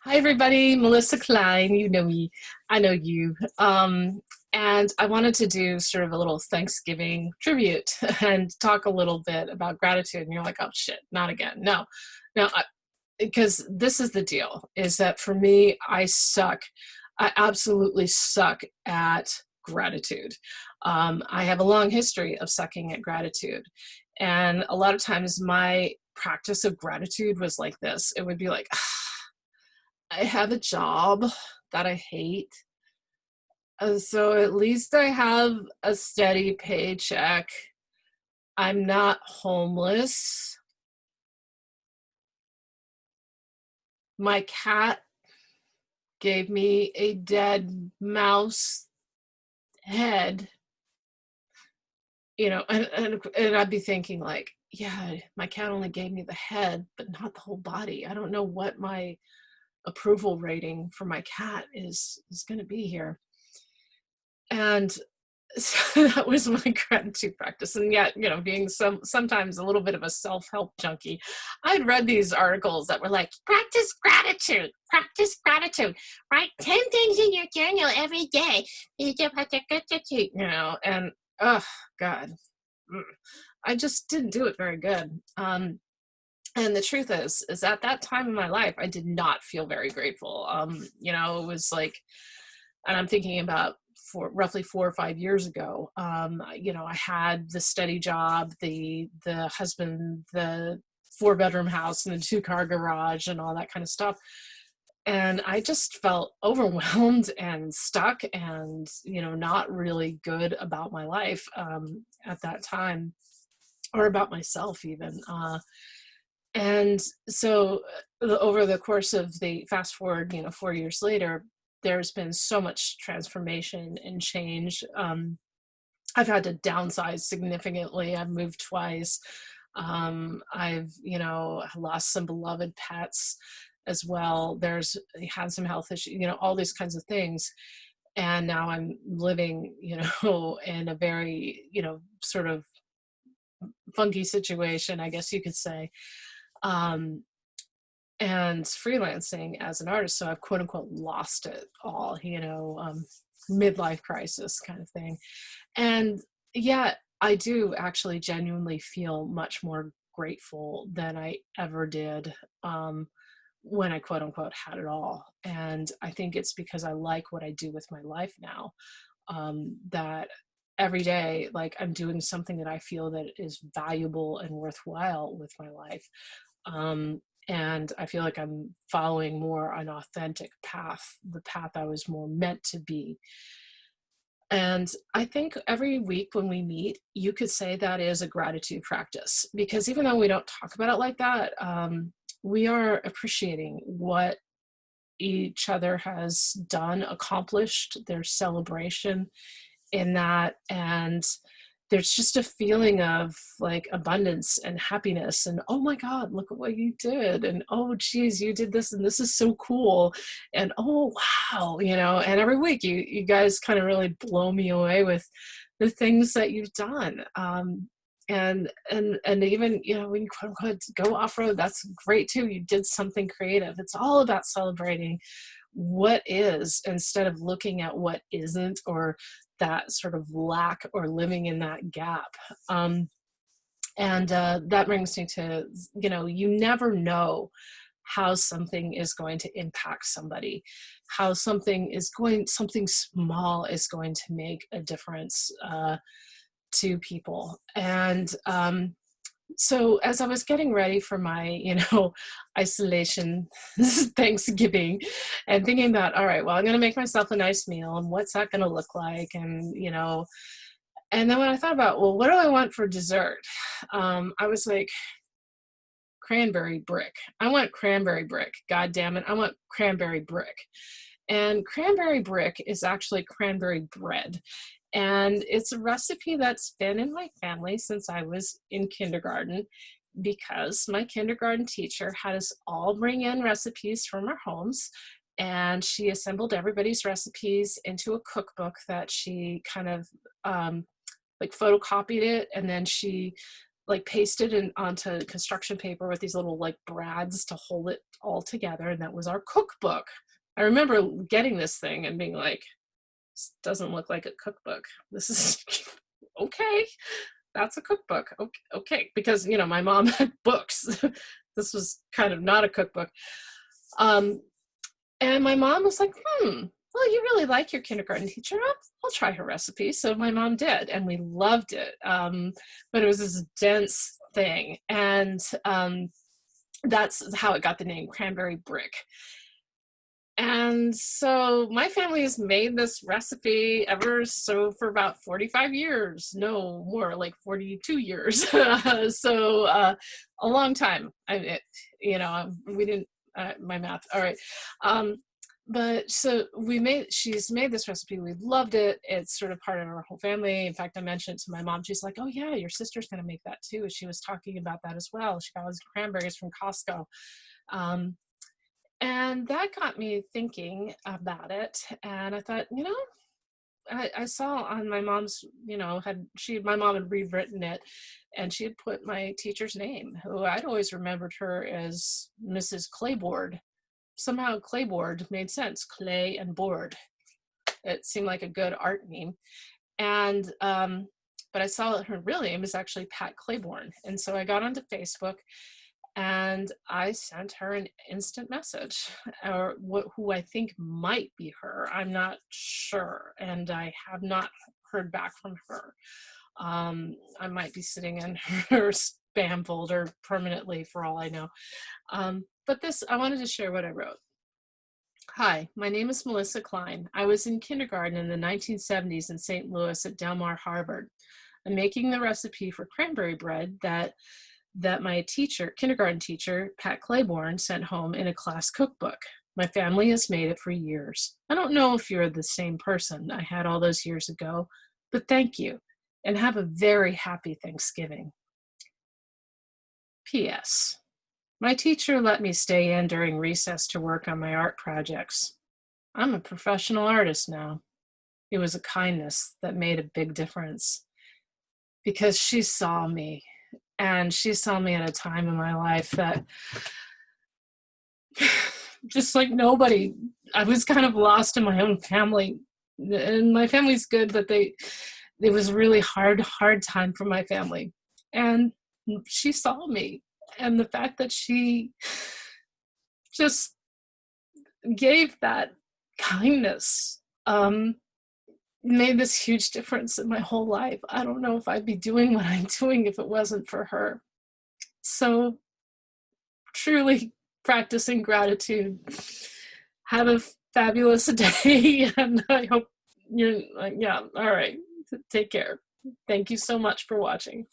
Hi, everybody. Melissa Klein. You know me. I know you. And I wanted to do sort of a little Thanksgiving tribute and talk a little bit about gratitude. And you're like, oh, shit, not again. No, because this is the deal is that for me, I suck. I absolutely suck at gratitude. I have a long history of sucking at gratitude. And a lot of times my practice of gratitude was like this. It would be like, I have a job that I hate. So at least I have a steady paycheck. I'm not homeless. My cat gave me a dead mouse head, and I'd be thinking like, yeah, my cat only gave me the head, but not the whole body. I don't know what my approval rating for my cat is going to be here. And so that was my gratitude practice. And yet, being sometimes a little bit of a self-help junkie, I'd read these articles that were like, practice gratitude, write 10 things in your journal every day. And oh God, I just didn't do it very good. And the truth is at that time in my life, I did not feel very grateful. It was like, and I'm thinking about for roughly 4 or 5 years ago, I had the steady job, the husband, the 4-bedroom house and the 2-car garage and all that kind of stuff. And I just felt overwhelmed and stuck and, not really good about my life at that time, or about myself even. And so over the course of the fast forward, 4 years later, there's been so much transformation and change. I've had to downsize significantly. I've moved twice. I've, lost some beloved pets as well. There's had some health issues, all these kinds of things. And now I'm living, in a very, sort of funky situation, I guess you could say. And freelancing as an artist. So I've quote unquote lost it all, midlife crisis kind of thing. And yeah, I do actually genuinely feel much more grateful than I ever did when I quote unquote had it all. And I think it's because I like what I do with my life now, that every day, like I'm doing something that I feel that is valuable and worthwhile with my life. And I feel like I'm following more an authentic path, the path I was more meant to be. And I think every week when we meet, you could say that is a gratitude practice, because even though we don't talk about it like that, we are appreciating what each other has done, accomplished. There's celebration in that. And there's just a feeling of like abundance and happiness and, oh my God, look at what you did. And, oh geez, you did this and this is so cool. And, oh, wow. And every week you guys kind of really blow me away with the things that you've done. And even, when you quote unquote go off-road, that's great too. You did something creative. It's all about celebrating what is instead of looking at what isn't, or that sort of lack, or living in that gap. And that brings me to, you never know how something is going to impact somebody, how something small is going to make a difference to people. And so as I was getting ready for my, isolation Thanksgiving, and thinking about, all right, well, I'm going to make myself a nice meal, and what's that going to look like? And, and then when I thought about, well, what do I want for dessert? I was like, cranberry brick. I want cranberry brick. God damn it. I want cranberry brick. And cranberry brick is actually cranberry bread. And it's a recipe that's been in my family since I was in kindergarten, because my kindergarten teacher had us all bring in recipes from our homes. And she assembled everybody's recipes into a cookbook that she kind of like photocopied it. And then she like pasted in onto construction paper with these little like brads to hold it all together. And that was our cookbook. I remember getting this thing and being like, this doesn't look like a cookbook. This is okay. That's a cookbook. Okay. Okay. Because, you know, my mom had books. This was kind of not a cookbook. And my mom was like, well, you really like your kindergarten teacher. I'll try her recipe. So my mom did, and we loved it. But it was this dense thing. And that's how it got the name Cranberry Brick. And so my family has made this recipe for about 45 years, no more, like 42 years. So a long time. We didn't, my math. All right. But so she's made this recipe. We loved it. It's sort of part of our whole family. In fact, I mentioned it to my mom. She's like, oh yeah, your sister's going to make that too. She was talking about that as well. She got all these cranberries from Costco. And that got me thinking about it. And I thought, I saw on my mom's, my mom had rewritten it, and she had put my teacher's name, who I'd always remembered her as Mrs. Clayboard. Somehow Clayboard made sense, clay and board. It seemed like a good art name. And, but I saw her real name is actually Pat Claiborne. And so I got onto Facebook, and I sent her an instant message, or who I think might be her. I'm not sure, and I have not heard back from her. I might be sitting in her spam folder permanently for all I know. But I wanted to share what I wrote. Hi, my name is Melissa Klein. I was in kindergarten in the 1970s in St. Louis at Del Mar Harbor. I'm making the recipe for cranberry bread that my kindergarten teacher, Pat Claiborne, sent home in a class cookbook. My family has made it for years. I don't know if you're the same person I had all those years ago, but thank you, and have a very happy Thanksgiving. P.S. My teacher let me stay in during recess to work on my art projects. I'm a professional artist now. It was a kindness that made a big difference, because she saw me. And she saw me at a time in my life that just like nobody, I was kind of lost in my own family. And my family's good, but it was a really hard time for my family. And she saw me. And the fact that she just gave that kindness made this huge difference in my whole life. I don't know if I'd be doing what I'm doing if it wasn't for her. So truly practicing gratitude. Have a fabulous day. And I hope all right. Take care. Thank you so much for watching.